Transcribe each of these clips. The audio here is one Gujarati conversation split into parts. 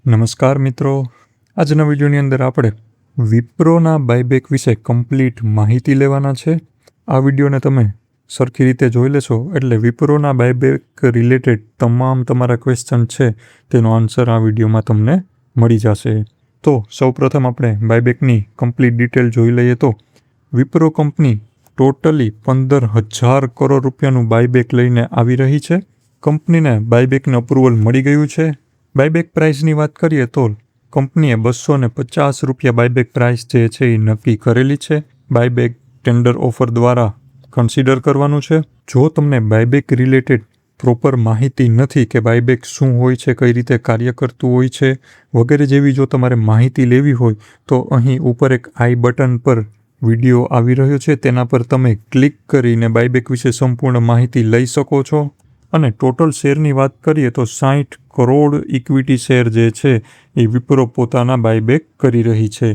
નમસ્કાર મિત્રો, આજના વિડીયોની અંદર આપણે વિપ્રોના બાયબેક વિશે કમ્પ્લીટ માહિતી લેવાના છે. આ વિડીયોને તમે સરખી રીતે જોઈ લેશો એટલે વિપ્રોના બાયબેક રિલેટેડ તમામ તમારા ક્વેશ્ચન છે તેનો આન્સર આ વિડીયોમાં તમને મળી જશે. તો સૌપ્રથમ આપણે બાયબેકની કમ્પ્લીટ ડિટેલ જોઈ લઈએ. તો વિપ્રો કંપની ટોટલી 15,000 કરોડ રૂપિયાનું બાયબેક લઈને આવી રહી છે. કંપનીને બાયબેકનું અપ્રુવલ મળી ગયું છે. બાયબેક પ્રાઇસની વાત કરીએ તો કંપનીએ 250 રૂપિયા બાયબેક પ્રાઇસ જે છે એ નક્કી કરેલી છે. બાયબેક ટેન્ડર ઓફર દ્વારા કન્સિડર કરવાનું છે. જો તમને બાયબેક રિલેટેડ પ્રોપર માહિતી નથી કે બાયબેક શું હોય છે, કઈ રીતે કાર્ય કરતું હોય છે વગેરે જેવી જો તમારે માહિતી લેવી હોય તો અહીં ઉપર એક આઈ બટન પર વિડીયો આવી રહ્યો છે, તેના પર તમે ક્લિક કરીને બાયબેક વિશે સંપૂર્ણ માહિતી લઈ શકો છો. અને ટોટલ શેરની વાત કરીએ તો 60 કરોડ ઇક્વિટી શેર જે છે એ વિપ્રો પોતાના બાયબેક કરી રહી છે.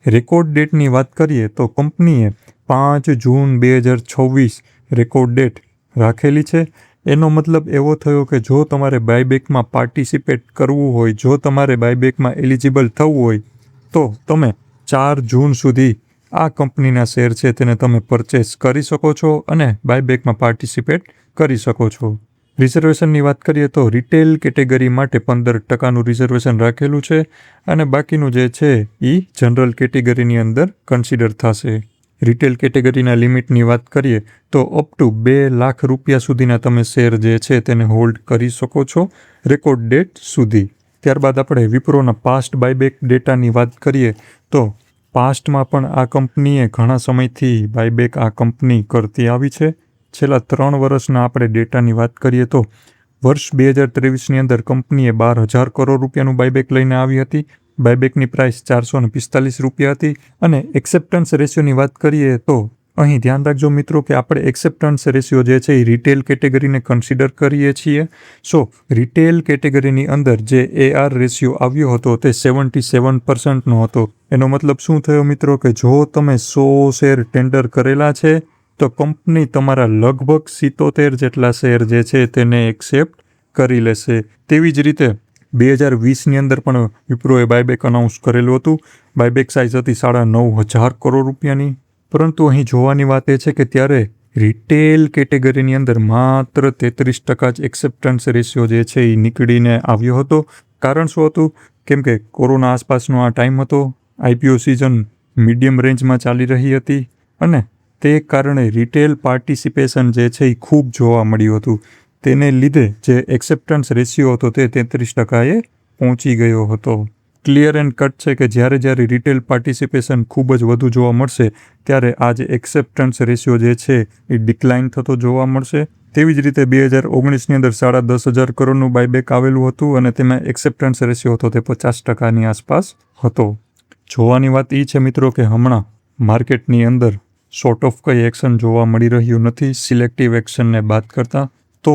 રેકોર્ડ ડેટની વાત કરીએ તો કંપનીએ 5 જૂન 2026 રેકોર્ડ ડેટ રાખેલી છે. એનો મતલબ એવો થયો કે જો તમારે બાયબેકમાં પાર્ટિસિપેટ કરવું હોય, જો તમારે બાયબેકમાં એલિજિબલ થવું હોય તો તમે 4 જૂન સુધી આ કંપનીના શેર છે તેને તમે પરચેસ કરી શકો છો અને બાયબેકમાં પાર્ટિસિપેટ કરી શકો છો. રિઝર્વેશનની વાત કરીએ તો રિટેલ કેટેગરી માટે 15% રિઝર્વેશન રાખેલું છે અને બાકીનું જે છે એ જનરલ કેટેગરીની અંદર કન્સિડર થશે. રિટેલ કેટેગરીના લિમિટની વાત કરીએ તો અપ ટુ 2 લાખ રૂપિયા સુધીના તમે શેર જે છે તેને હોલ્ડ કરી શકો છો રેકોર્ડ ડેટ સુધી. ત્યારબાદ આપણે વિપ્રોના પાસ્ટ બાયબેક ડેટાની વાત કરીએ તો પાસ્ટમાં પણ આ કંપનીએ ઘણા સમયથી બાયબેક આ કંપની કરતી આવી છે. છેલ્લા 3 વર્ષના આપણે ડેટાની વાત કરીએ તો વર્ષ 2023ની અંદર કંપનીએ 12,000 કરોડ રૂપિયાનું બાયબેક લઈને આવી હતી. બાયબેકની પ્રાઇસ 445 રૂપિયા હતી. અને એક્સેપ્ટન્સ રેશિયોની વાત કરીએ તો અહીં ધ્યાન રાખજો મિત્રો કે આપણે એક્સેપ્ટન્સ રેશિયો જે છે એ રિટેલ કેટેગરીને કન્સિડર કરીએ છીએ. સો રિટેલ કેટેગરીની અંદર જે AR રેશિયો આવ્યો હતો તે 77%નો હતો. એનો મતલબ શું થયો મિત્રો કે જો તમે 100 શેર ટેન્ડર કરેલા છે તો કંપની તમારા લગભગ 77 જેટલા શેર જે છે તેને એક્સેપ્ટ કરી લેશે. તેવી જ રીતે 2020ની અંદર પણ વિપ્રોએ બાયબેક અનાઉન્સ કરેલું હતું. બાયબેક સાઇઝ હતી 9,500 કરોડ રૂપિયાની. પરંતુ અહીં જોવાની વાત એ છે કે ત્યારે રિટેલ કેટેગરીની અંદર માત્ર 33% જ એક્સેપ્ટન્સ રેશિયો જે છે એ નીકળીને આવ્યો હતો. કારણ શું હતું? કેમ કે કોરોના આસપાસનો આ ટાઈમ હતો, IPO સિઝન મીડિયમ રેન્જમાં ચાલી રહી હતી અને તે કારણે રિટેલ પાર્ટિસિપેશન જે છે એ ખૂબ જોવા મળ્યું હતું. તેને લીધે જે એક્સેપ્ટન્સ રેશિયો હતો તે 33%એ પહોંચી ગયો હતો. ક્લિયર એન્ડ કટ છે કે જ્યારે રિટેલ પાર્ટિસિપેશન ખૂબ જ વધુ જોવા મળશે ત્યારે આ જે એક્સેપ્ટન્સ રેશિયો જે છે એ ડિક્લાઇન થતો જોવા મળશે. તેવી જ રીતે 2019ની અંદર 10,500 કરોડનું બાયબેક આવેલું હતું અને તેમાં એક્સેપ્ટન્સ રેશિયો હતો તે 50%ની આસપાસ હતો. જોવાની વાત એ છે મિત્રો કે હમણાં માર્કેટની અંદર સોર્ટ ઓફ કંઈ એક્શન જોવા મળી રહ્યું નથી સિલેક્ટિવ એક્શનને બાદ કરતાં. તો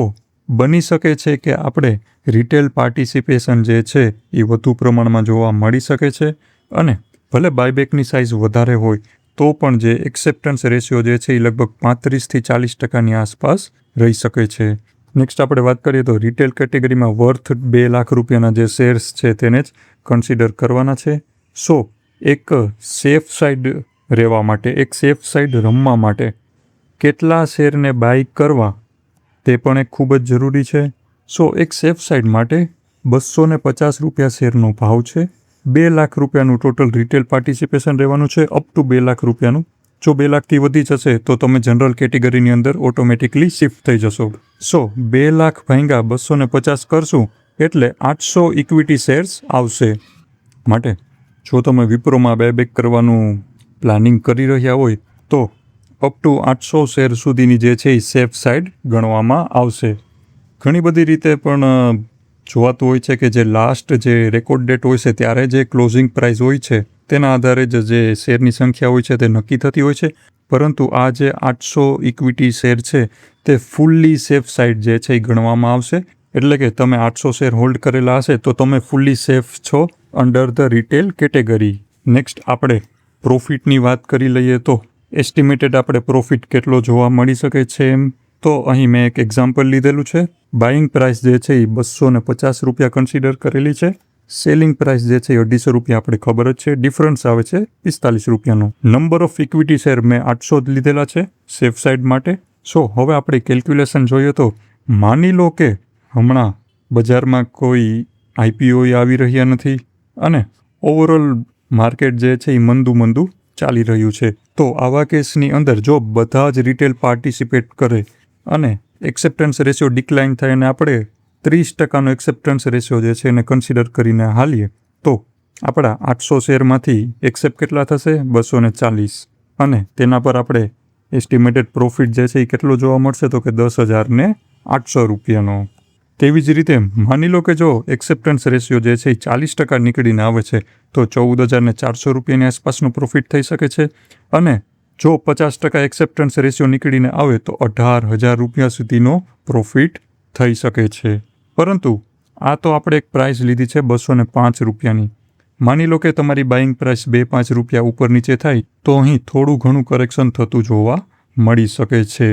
બની શકે છે કે આપણે રિટેલ પાર્ટિસિપેશન જે છે એ વધુ પ્રમાણમાં જોવા મળી શકે છે અને ભલે બાયબેકની સાઇઝ વધારે હોય તો પણ જે એક્સેપ્ટન્સ રેશિયો જે છે એ લગભગ 35થી 40%ની આસપાસ રહી શકે છે. નેક્સ્ટ આપણે વાત કરીએ તો રિટેલ કેટેગરીમાં વર્થ 2 લાખ રૂપિયાના જે શેર્સ છે તેને જ કન્સિડર કરવાના છે. સો એક સેફ સાઇડ રહેવા માટે, એક સેફ સાઇડ રમવા માટે કેટલા શેરને બાય કરવા તે પણ એક ખૂબ જ જરૂરી છે. સો એક સેફ સાઇડ માટે 250 રૂપિયા શેરનો ભાવ છે. 2 લાખ રૂપિયાનું ટોટલ રિટેલ પાર્ટિસિપેશન રહેવાનું છે અપ ટુ 2 લાખ રૂપિયાનું. જો 2 લાખથી વધી જશે તો તમે જનરલ કેટેગરીની અંદર ઓટોમેટિકલી શિફ્ટ થઈ જશો. સો 2 લાખ ભાગ્યા 250 કરશું એટલે 800 ઇક્વિટી શેર્સ આવશે. માટે જો તમે વિપ્રોમાં બાયબેક કરવાનું પ્લાનિંગ કરી રહ્યા હોય તો અપ ટુ 800 શેર સુધીની જે છે એ સેફ સાઇડ ગણવામાં આવશે. ઘણી બધી રીતે પણ જોવાતું હોય છે કે જે લાસ્ટ જે રેકોર્ડ ડેટ હોય છે ત્યારે જે ક્લોઝિંગ પ્રાઇસ હોય છે તેના આધારે જ જે શેરની સંખ્યા હોય છે તે નક્કી થતી હોય છે. પરંતુ આ જે 800 ઇક્વિટી શેર છે તે ફૂલ્લી સેફ સાઇડ જે છે એ ગણવામાં આવશે. એટલે કે તમે 800 શેર હોલ્ડ કરેલા હશે તો તમે ફૂલ્લી સેફ છો under the retail category. Next આપણે પ્રોફિટની વાત કરી લઈએ તો એસ્ટિમેટેડ આપણે પ્રોફિટ કેટલો જોવા મળી શકે છે એમ તો અહીં મેં એક એક્ઝામ્પલ લીધેલું છે. બાઇંગ પ્રાઇસ જે છે એ 250 રૂપિયા કન્સિડર કરેલી છે સેલિંગ પ્રાઇસ જે છે એ 250 રૂપિયા આપણે ખબર જ છે, ડિફરન્સ આવે છે 45 રૂપિયાનો. નંબર ઓફ ઇક્વિટી શેર મેં 800 જ લીધેલા છે સેફ સાઇડ માટે. સો હવે આપણે કેલ્ક્યુલેશન જોઈએ તો માની લો કે હમણાં બજારમાં કોઈ IPO આવી રહ્યા નથી અને ઓવરઓલ માર્કેટ જે છે એ મંદું ચાલી રહ્યું છે. તો આવા કેસની અંદર જો બધા જ રિટેલ પાર્ટિસિપેટ કરે અને એક્સેપ્ટન્સ રેશિયો ડિક્લાઇન થાય અને આપણે 30% એક્સેપ્ટન્સ રેશિયો જે છે એને કન્સિડર કરીને હાલીએ તો આપણા 800 શેરમાંથી એક્સેપ્ટ કેટલા થશે? 240. અને તેના પર આપણે એસ્ટિમેટેડ પ્રોફિટ જે છે એ કેટલો જોવા મળશે તો કે 10,800 રૂપિયાનો. તેવી જ રીતે માની લો કે જો એક્સેપ્ટન્સ રેશિયો જે છે એ 40% નીકળીને આવે છે તો 14,400 રૂપિયાની આસપાસનું પ્રોફિટ થઈ શકે છે. અને જો 50% એક્સેપ્ટન્સ રેશિયો નીકળીને આવે તો 18,000 રૂપિયા સુધીનો પ્રોફિટ થઈ શકે છે. પરંતુ આ તો આપણે એક પ્રાઇસ લીધી છે 205 રૂપિયાની. માની લો કે તમારી બાઇંગ પ્રાઇસ 2-5 રૂપિયા ઉપર નીચે થાય તો અહીં થોડું ઘણું કરેક્શન થતું જોવા મળી શકે છે.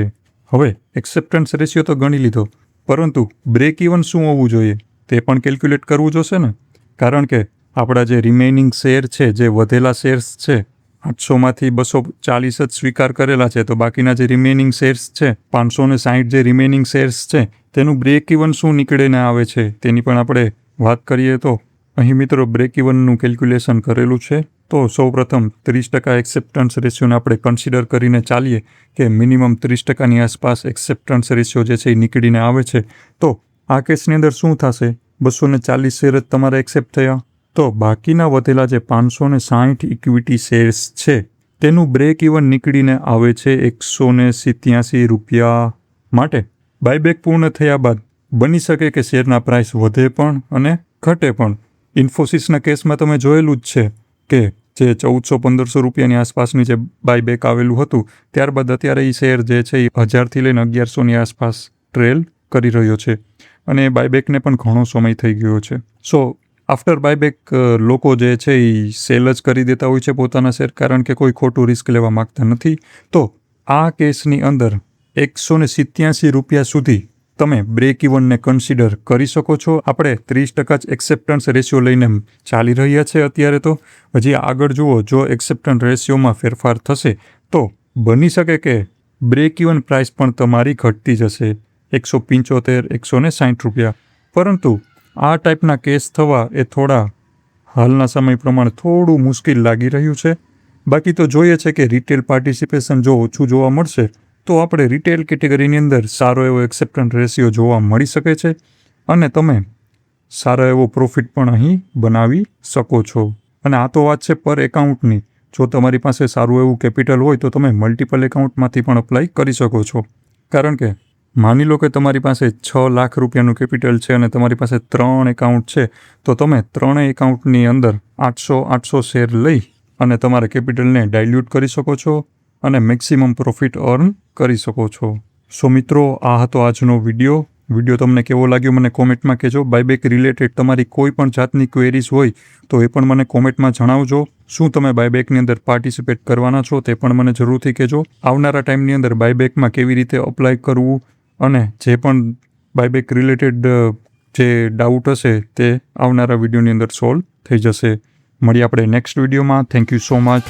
હવે એક્સેપ્ટન્સ રેશિયો તો ગણી લીધો, પરંતુ બ્રેક ઇવન શું હોવું જોઈએ તે પણ કેલ્ક્યુલેટ કરવું જોશે ને. કારણ કે આપણા જે રિમેઇનિંગ શેર છે, જે વધેલા શેર્સ છે, 800માંથી 240 જ સ્વીકાર કરેલા છે, તો બાકીના જે રિમેઇનિંગ શેર્સ છે 560 જે રિમેઇનિંગ શેર્સ છે તેનું બ્રેક ઇવન શું નીકળીને આવે છે તેની પણ આપણે વાત કરીએ. તો અહીં મિત્રો બ્રેક ઇવનનું કેલ્ક્યુલેશન કરેલું છે. તો સૌપ્રથમ 30% એક્સેપ્ટન્સ રેશિયોને આપણે કન્સિડર કરીને ચાલીએ કે મિનિમમ 30%ની આસપાસ એક્સેપ્ટન્સ રેશિયો જે છે એ નીકળીને આવે છે. તો આ કેસની અંદર શું થશે? 240 શેર જ તમારા એક્સેપ્ટ થયા. તો બાકીના વધેલા જે 560 ઇક્વિટી શેર્સ છે તેનું બ્રેક ઇવન નીકળીને આવે છે 187 રૂપિયા. માટે બાયબેક પૂર્ણ થયા બાદ બની શકે કે શેરના પ્રાઇસ વધે પણ અને ઘટે પણ. ઇન્ફોસિસના કેસમાં તમે જોયેલું જ છે કે જે 1400-1500 રૂપિયાની આસપાસની જે બાયબેક આવેલું હતું ત્યારબાદ અત્યારે એ શેર જે છે એ 1000થી લઈને 1100ની આસપાસ ટ્રેલ કરી રહ્યો છે અને બાયબેકને પણ ઘણો સમય થઈ ગયો છે. સો આફ્ટર બાયબેક લોકો જે છે એ સેલ જ કરી દેતા હોય છે પોતાના શેર, કારણ કે કોઈ ખોટું રિસ્ક લેવા માગતા નથી. તો આ કેસની અંદર 187 રૂપિયા સુધી તમે બ્રેક ઇવનને કન્સિડર કરી શકો છો. આપણે 30% જ એક્સેપ્ટન્સ રેશિયો લઈને ચાલી રહ્યા છે અત્યારે. તો હજી આગળ જુઓ, જો એક્સેપ્ટન્સ રેશિયોમાં ફેરફાર થશે તો બની શકે કે બ્રેક ઇવન પ્રાઇસ પણ તમારી ઘટતી જશે 175-160 રૂપિયા. પરંતુ આ ટાઈપના કેસ થવા એ થોડા હાલના સમય પ્રમાણે થોડું મુશ્કેલ લાગી રહ્યું છે. બાકી તો જોઈએ છે કે રિટેલ પાર્ટિસિપેશન જો ઓછું જોવા મળશે તો આપણે રિટેલ કેટેગરીની અંદર સારો એવો એક્સેપ્ટન્સ રેશિયો જોવા મળી શકે છે અને તમે સારો એવો પ્રોફિટ પણ અહીં બનાવી શકો છો. અને આ તો વાત છે પર એકાઉન્ટની. જો તમારી પાસે સારું એવું કેપિટલ હોય તો તમે મલ્ટિપલ એકાઉન્ટમાંથી પણ અપ્લાય કરી શકો છો. કારણ કે માની લો કે તમારી પાસે 6 લાખ રૂપિયાનું કેપિટલ છે અને તમારી પાસે 3 એકાઉન્ટ છે, તો તમે 3 એકાઉન્ટની અંદર 800 શેર લઈ અને તમારા કેપિટલને ડાયલ્યુટ કરી શકો છો અને મેક્સિમમ પ્રોફિટ અર્ન કરી શકો છો. સો મિત્રો, આ હતો આજનો વિડીયો તમને કેવો લાગ્યો મને કોમેન્ટમાં કહેજો. બાયબેક રિલેટેડ તમારી કોઈ પણ જાતની ક્વેરીઝ હોય તો એ પણ મને કોમેન્ટમાં જણાવજો. શું તમે બાયબેકની અંદર પાર્ટિસિપેટ કરવાના છો તે પણ મને જરૂરથી કહેજો. આવનારા ટાઈમની અંદર બાયબેકમાં કેવી રીતે અપ્લાય કરવું અને જે પણ બાયબેક રિલેટેડ જે ડાઉટ હશે તે આવનારા વિડીયોની અંદર સોલ્વ થઈ જશે. મળીએ આપણે નેક્સ્ટ વિડીયોમાં. Thank you so much.